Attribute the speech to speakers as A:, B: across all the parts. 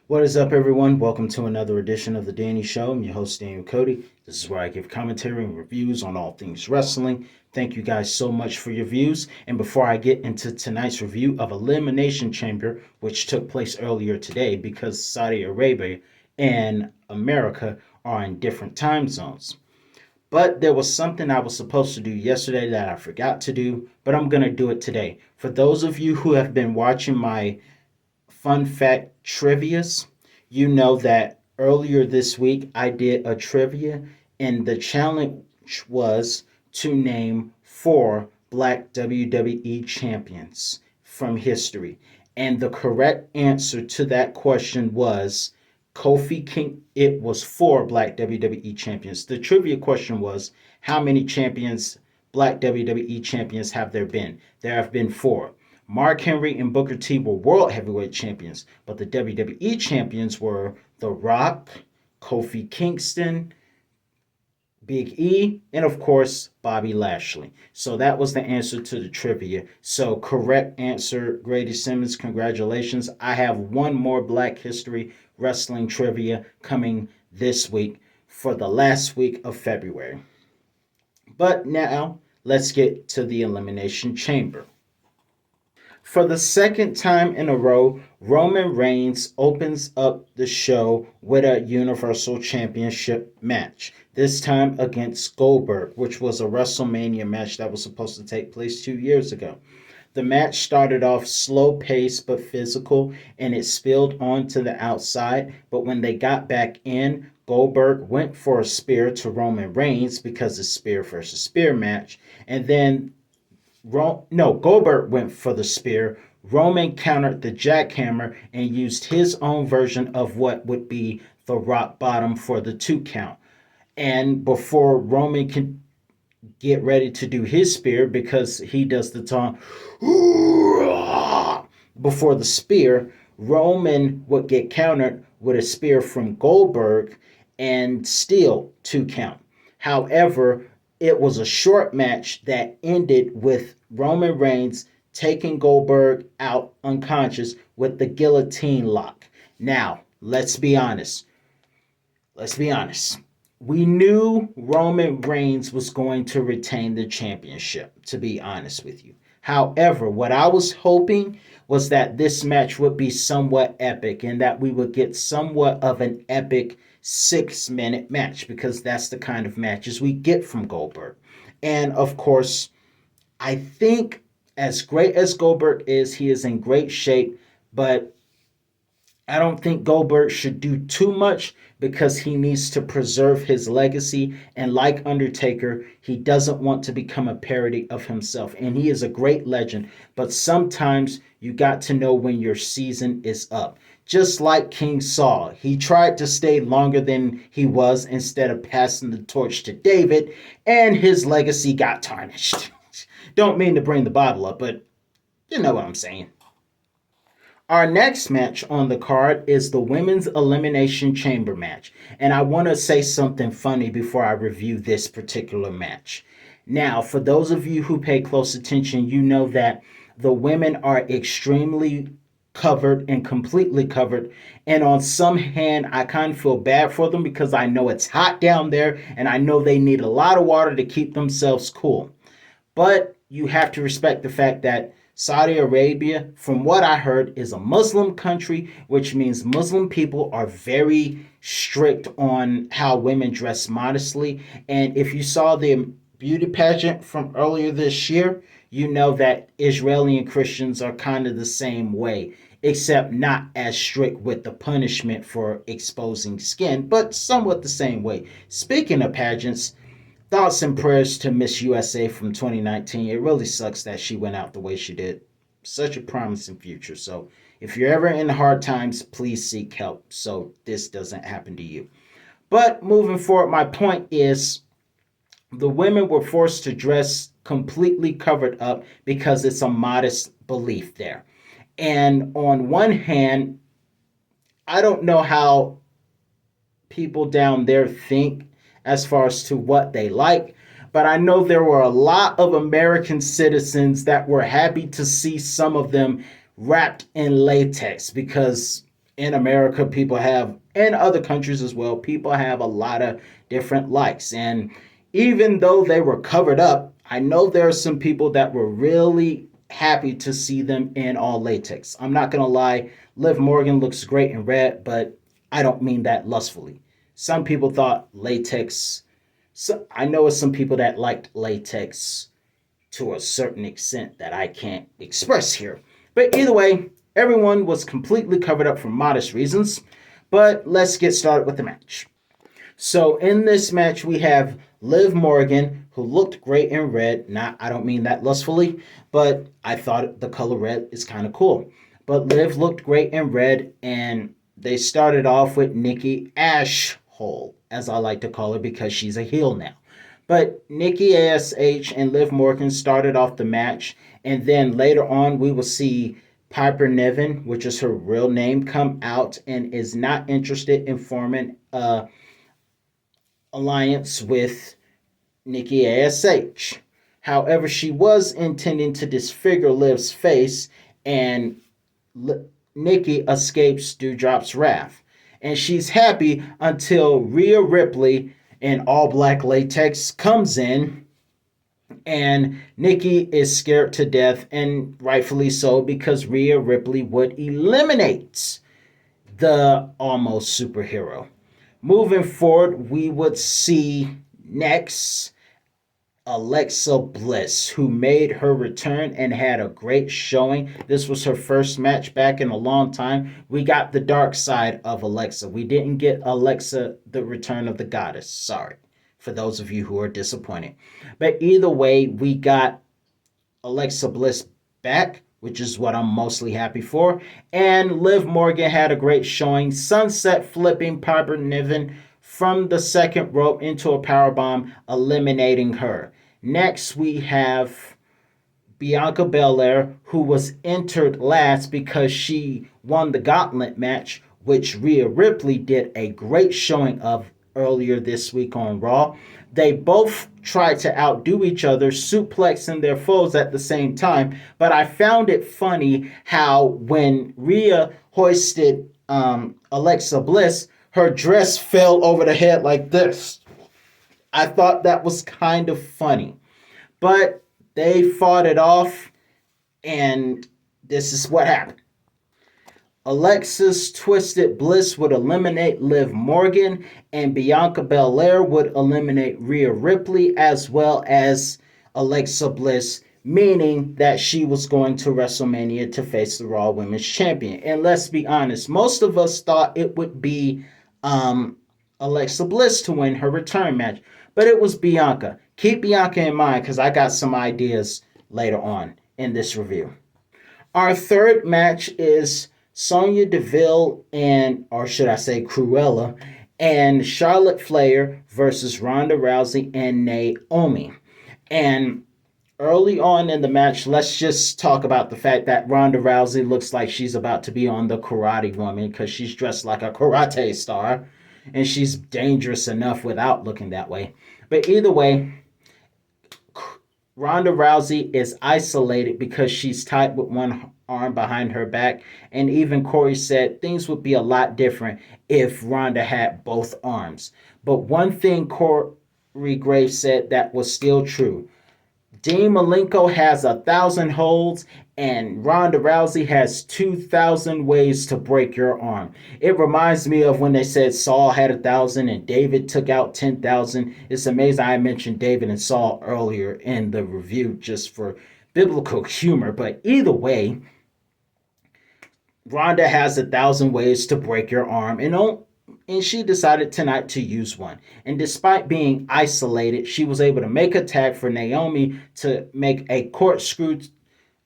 A: What is up, everyone? Welcome to another edition of The Danny Show. I'm your host, Daniel Cody. This is where I give commentary and reviews on all things wrestling. Thank you guys so much for your views. And before I get into tonight's review of Elimination Chamber, which took place earlier today because Saudi Arabia and America are in different time zones. But there was something I was supposed to do yesterday that I forgot to do, but I'm going to do it today. For those of you who have been watching my fun fact trivias, you know that earlier this week I did a trivia, and the challenge was to name four black WWE champions from history. And the correct answer to that question was Kofi King. It was four black WWE champions. The trivia question was, how many champions, black WWE champions, have there been? There have been four. Mark Henry and Booker T were world heavyweight champions, but the WWE champions were The Rock, Kofi Kingston, Big E, and of course, Bobby Lashley. So that was the answer to the trivia. So correct answer, Grady Simmons, congratulations. I have one more Black History Wrestling trivia coming this week for the last week of February. But now, let's get to the Elimination Chamber. For the second time in a row, Roman Reigns opens up the show with a Universal Championship match, this time against Goldberg, which was a WrestleMania match that was supposed to take place 2 years ago. The match started off slow paced but physical, and it spilled onto the outside, but when they got back in, Goldberg went for a spear to Roman Reigns because it's spear versus spear match, and then Goldberg went for the spear. Roman countered the jackhammer and used his own version of what would be the rock bottom for the 2 count. And before Roman can get ready to do his spear, because he does the taunt before the spear, Roman would get countered with a spear from Goldberg and still 2 count. However, it was a short match that ended with Roman Reigns taking Goldberg out unconscious with the guillotine lock. Now, let's be honest. We knew Roman Reigns was going to retain the championship, to be honest with you. However, what I was hoping was that this match would be somewhat epic and that we would get somewhat of an epic 6-minute match, because that's the kind of matches we get from Goldberg. And of course, I think as great as Goldberg is, he is in great shape, but I don't think Goldberg should do too much because he needs to preserve his legacy. And like Undertaker, he doesn't want to become a parody of himself. And he is a great legend, but sometimes you got to know when your season is up. Just like King Saul, he tried to stay longer than he was instead of passing the torch to David, and his legacy got tarnished. Don't mean to bring the Bible up, but you know what I'm saying. Our next match on the card is the Women's Elimination Chamber match. And I want to say something funny before I review this particular match. Now, for those of you who pay close attention, you know that the women are extremely covered and completely covered. And on some hand, I kind of feel bad for them because I know it's hot down there and I know they need a lot of water to keep themselves cool. But you have to respect the fact that Saudi Arabia, from what I heard, is a Muslim country, which means Muslim people are very strict on how women dress modestly. And if you saw the beauty pageant from earlier this year, you know that Israeli and Christians are kind of the same way, except not as strict with the punishment for exposing skin, but somewhat the same way. Speaking of pageants, thoughts and prayers to Miss USA from 2019. It really sucks that she went out the way she did. Such a promising future. So if you're ever in hard times, please seek help so this doesn't happen to you. But moving forward, my point is the women were forced to dress completely covered up because it's a modest belief there. And on one hand, I don't know how people down there think as far as to what they like, but I know there were a lot of American citizens that were happy to see some of them wrapped in latex, because in America, people have, and other countries as well, people have a lot of different likes. And even though they were covered up, I know there are some people that were really happy to see them in all latex. I'm not going to lie, Liv Morgan looks great in red, but I don't mean that lustfully. Some people thought latex, so I know it's some people that liked latex to a certain extent that I can't express here. But either way, everyone was completely covered up for modest reasons. But let's get started with the match. So in this match, we have Liv Morgan, who looked great in red. Not, I don't mean that lustfully, but I thought the color red is kind of cool. But Liv looked great in red, and they started off with Nikki Ashhole, as I like to call her, because she's a heel now. But Nikki ASH and Liv Morgan started off the match, and then later on we will see Piper Niven, which is her real name, come out and is not interested in forming a alliance with Nikki ASH. However, she was intending to disfigure Liv's face, and Nikki escapes Dewdrop's wrath. And she's happy until Rhea Ripley in all black latex comes in, and Nikki is scared to death, and rightfully so, because Rhea Ripley would eliminate the almost superhero. Moving forward, we would see next Alexa Bliss, who made her return and had a great showing. This was her first match back in a long time. We got the dark side of Alexa. We didn't get Alexa, the return of the goddess. Sorry for those of you who are disappointed. But either way, we got Alexa Bliss back, which is what I'm mostly happy for. And Liv Morgan had a great showing, sunset flipping Piper Niven from the second rope into a powerbomb, eliminating her. Next, we have Bianca Belair, who was entered last because she won the gauntlet match, which Rhea Ripley did a great showing of earlier this week on Raw. They both tried to outdo each other, suplexing their foes at the same time. But I found it funny how when Rhea hoisted Alexa Bliss, her dress fell over the head like this. I thought that was kind of funny. But they fought it off, and this is what happened. Alexa's Twisted Bliss would eliminate Liv Morgan, and Bianca Belair would eliminate Rhea Ripley, as well as Alexa Bliss, meaning that she was going to WrestleMania to face the Raw Women's Champion. And let's be honest, most of us thought it would be Alexa Bliss to win her return match, but it was Bianca. Keep Bianca in mind, because I got some ideas later on in this review. Our third match is Sonya Deville and, or should I say Cruella, and Charlotte Flair versus Ronda Rousey and Naomi. And early on in the match, let's just talk about the fact that Ronda Rousey looks like she's about to be on the Karate Woman, because she's dressed like a karate star, and she's dangerous enough without looking that way. But either way, Ronda Rousey is isolated because she's tied with one arm behind her back. And even Corey said things would be a lot different if Ronda had both arms. But one thing Corey Graves said that was still true. Dean Malenko has 1,000 holds, and Ronda Rousey has 2,000 ways to break your arm. It reminds me of when they said Saul had 1,000 and David took out 10,000. It's amazing I mentioned David and Saul earlier in the review just for biblical humor. But either way, Ronda has 1,000 ways to break your arm, and she decided tonight to use one. And despite being isolated, she was able to make a tag for Naomi to make a corkscrew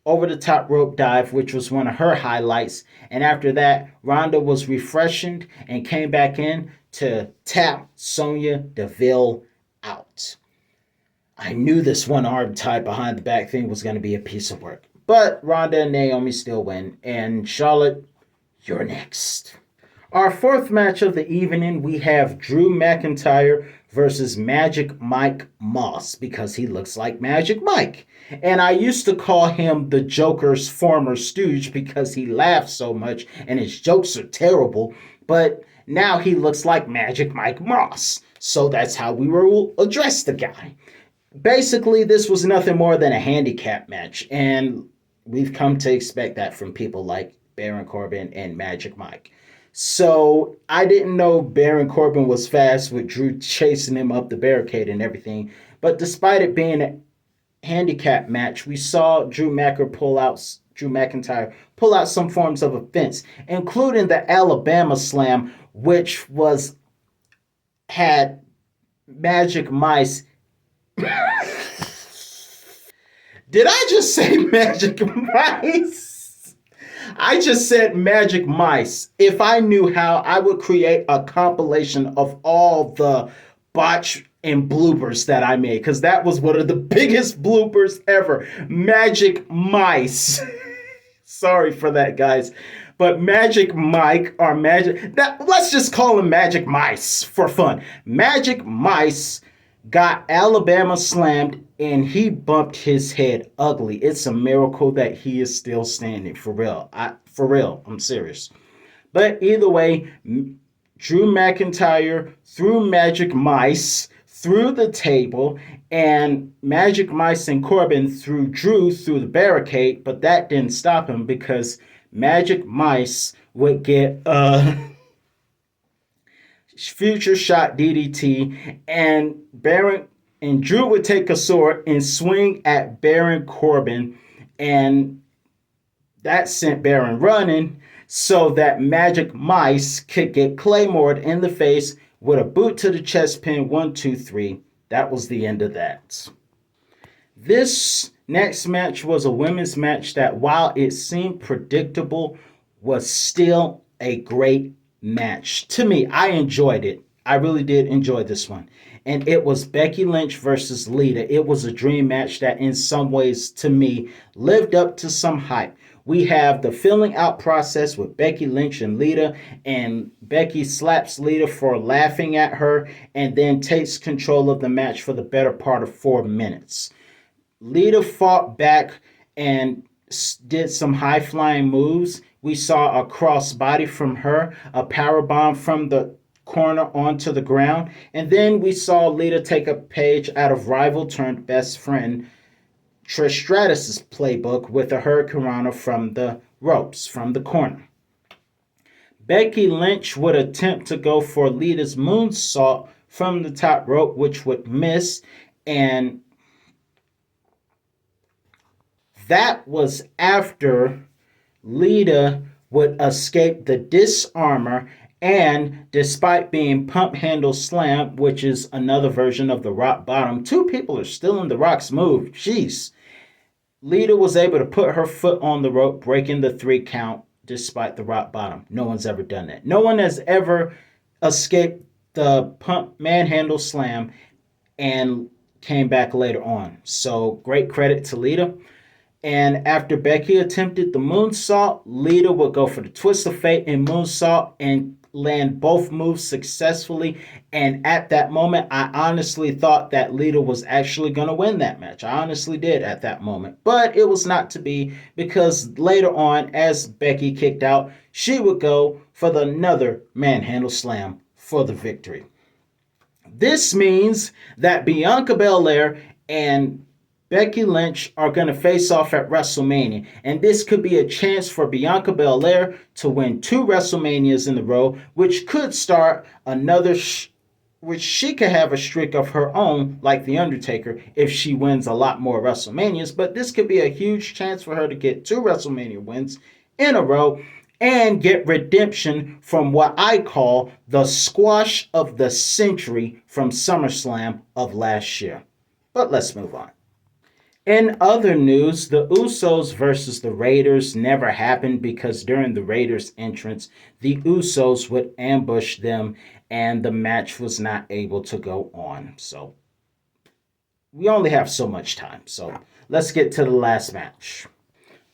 A: over the top rope dive, which was one of her highlights. And after that, Ronda was refreshed and came back in to tap Sonya Deville out. I knew this one arm tied behind the back thing was going to be a piece of work. But Ronda and Naomi still win. And Charlotte, you're next. Our fourth match of the evening, we have Drew McIntyre versus Magic Mike Moss because he looks like Magic Mike. And I used to call him the Joker's former stooge because he laughs so much and his jokes are terrible. But now he looks like Magic Mike Moss. So that's how we will address the guy. Basically, this was nothing more than a handicap match. And we've come to expect that from people like Baron Corbin and Magic Mike. So I didn't know Baron Corbin was fast with Drew chasing him up the barricade and everything. But despite it being a handicap match, we saw Drew McIntyre pull out some forms of offense, including the Alabama Slam, which was had Magic Mice. Did I just say Magic Mice? I just said Magic Mice. If I knew how, I would create a compilation of all the botch and bloopers that I made, because that was one of the biggest bloopers ever. Magic Mice. Sorry for that, guys. But Magic Mike or let's just call him Magic Mice for fun. Magic Mice got Alabama slammed and he bumped his head ugly. It's a miracle that he is still standing, for real. I'm serious. But either way, Drew McIntyre threw Magic Mice through the table, and Magic Mice and Corbin threw Drew through the barricade, but that didn't stop him because Magic Mice would get future shot DDT, and Drew would take a sword and swing at Baron Corbin, and that sent Baron running so that Magic Mice could get Claymored in the face with a boot to the chest pin. 1, 2, 3. That was the end of that. This next match was a women's match that, while it seemed predictable, was still a great match. To me, I enjoyed it. I really did enjoy this one. And it was Becky Lynch versus Lita. It was a dream match that in some ways, to me, lived up to some hype. We have the filling out process with Becky Lynch and Lita, and Becky slaps Lita for laughing at her and then takes control of the match for the better part of 4 minutes. Lita fought back and did some high-flying moves. We saw a crossbody from her, a powerbomb from the corner onto the ground, and then we saw Lita take a page out of rival turned best friend Trish Stratus's playbook with a hurricanrana from the ropes, from the corner. Becky Lynch would attempt to go for Lita's moonsault from the top rope, which would miss, and that was after Lita would escape the disarmor, and despite being pump handle slam, which is another version of the rock bottom, 2 people are still in the Rock's move. Jeez. Lita was able to put her foot on the rope, breaking the 3 count despite the rock bottom. No one's ever done that. No one has ever escaped the pump manhandle slam and came back later on. So great credit to Lita. And after Becky attempted the moonsault, Lita would go for the twist of fate and moonsault and land both moves successfully. And at that moment, I honestly thought that Lita was actually going to win that match. I honestly did at that moment. But it was not to be, because later on, as Becky kicked out, she would go for another manhandle slam for the victory. This means that Bianca Belair and Becky Lynch are going to face off at WrestleMania, and this could be a chance for Bianca Belair to win 2 WrestleManias in a row, which could start another, which she could have a streak of her own, like The Undertaker, if she wins a lot more WrestleManias. But this could be a huge chance for her to get 2 WrestleMania wins in a row and get redemption from what I call the squash of the century from SummerSlam of last year. But let's move on. In other news, the Usos versus the Raiders never happened because during the Raiders' entrance, the Usos would ambush them and the match was not able to go on. So we only have so much time. So let's get to the last match.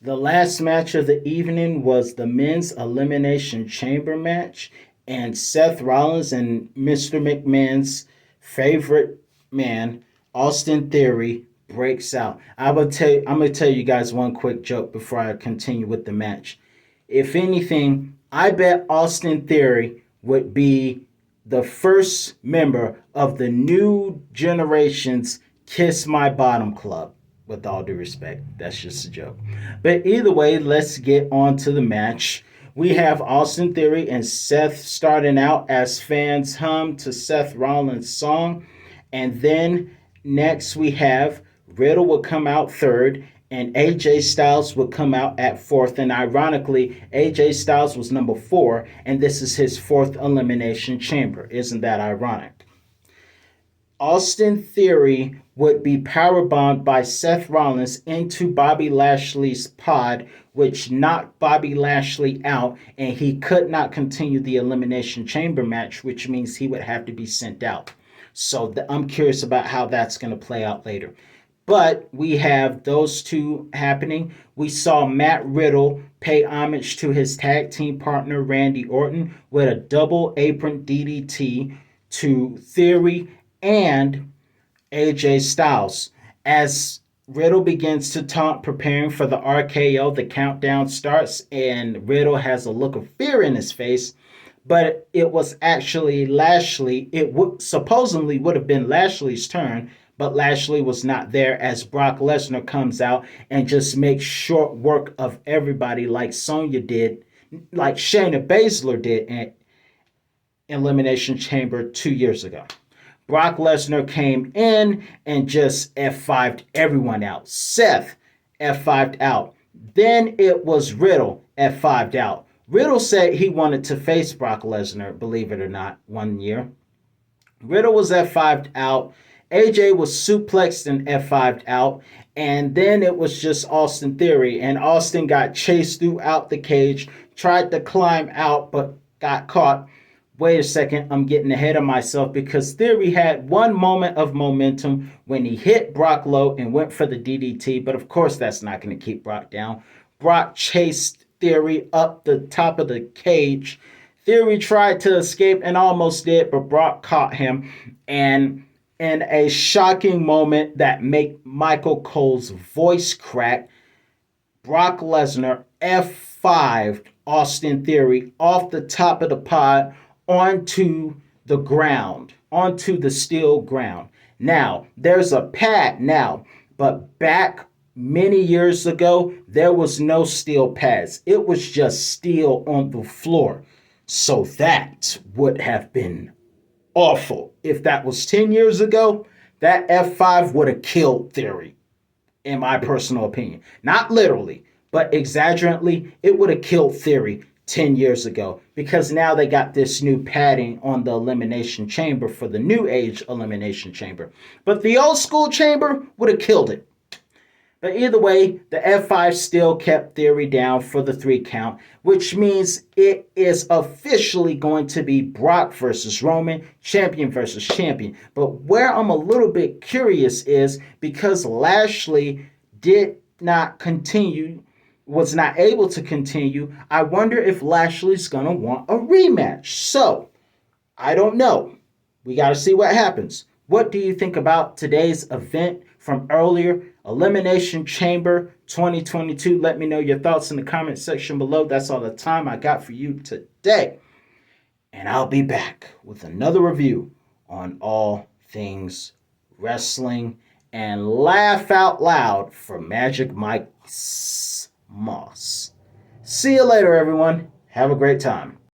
A: The last match of the evening was the men's Elimination Chamber match, and Seth Rollins and Mr. McMahon's favorite man, Austin Theory, breaks out. I'm gonna tell you guys one quick joke before I continue with the match. If anything, I bet Austin Theory would be the first member of the new generation's Kiss My Bottom Club. With all due respect, that's just a joke. But either way, let's get on to the match. We have Austin Theory and Seth starting out as fans hum to Seth Rollins' song. And then next we have Riddle will come out third, and AJ Styles would come out at fourth. And ironically, AJ Styles was number four, and this is his fourth Elimination Chamber. Isn't that ironic? Austin Theory would be powerbombed by Seth Rollins into Bobby Lashley's pod, which knocked Bobby Lashley out, and he could not continue the Elimination Chamber match, which means he would have to be sent out. So I'm curious about how that's going to play out later. But we have those two happening. We saw Matt Riddle pay homage to his tag team partner Randy Orton with a double apron DDT to Theory and AJ Styles. As Riddle begins to taunt, preparing for the RKO, the countdown starts, and Riddle has a look of fear in his face. But it was actually Lashley. Supposedly would have been Lashley's turn, but Lashley was not there as Brock Lesnar comes out and just makes short work of everybody like Sonya did, like Shayna Baszler did in Elimination Chamber 2 years ago. Brock Lesnar came in and just F5'd everyone out. Seth F5'd out. Then it was Riddle F5'd out. Riddle said he wanted to face Brock Lesnar, believe it or not, 1 year. Riddle was F5'd out. AJ was suplexed and F5'd out. And then it was just Austin Theory. And Austin got chased throughout the cage, tried to climb out, but got caught. Wait a second, I'm getting ahead of myself because Theory had one moment of momentum when he hit Brock low and went for the DDT, but of course that's not going to keep Brock down. Brock chased Theory up the top of the cage. Theory tried to escape and almost did, but Brock caught him. And in a shocking moment that made Michael Cole's voice crack, Brock Lesnar F5'd Austin Theory off the top of the pod onto the ground, onto the steel ground. Now, there's a pad now, but back many years ago, there was no steel pads. It was just steel on the floor. So that would have been awful. If that was 10 years ago, that F5 would have killed Theory, in my personal opinion. Not literally, but exaggerately, it would have killed Theory 10 years ago, because now they got this new padding on the Elimination Chamber for the New Age Elimination Chamber. But the old school chamber would have killed it. But either way, the F5 still kept Theory down for the 3 count, which means it is officially going to be Brock versus Roman, champion versus champion. But where I'm a little bit curious is because Lashley did not continue, was not able to continue, I wonder if Lashley's going to want a rematch. So, I don't know. We got to see what happens. What do you think about today's event from earlier, Elimination Chamber 2022? Let me know your thoughts in the comment section below. That's all the time I got for you today. And I'll be back with another review on all things wrestling and laugh out loud for Magic Mike Moss. See you later, everyone. Have a great time.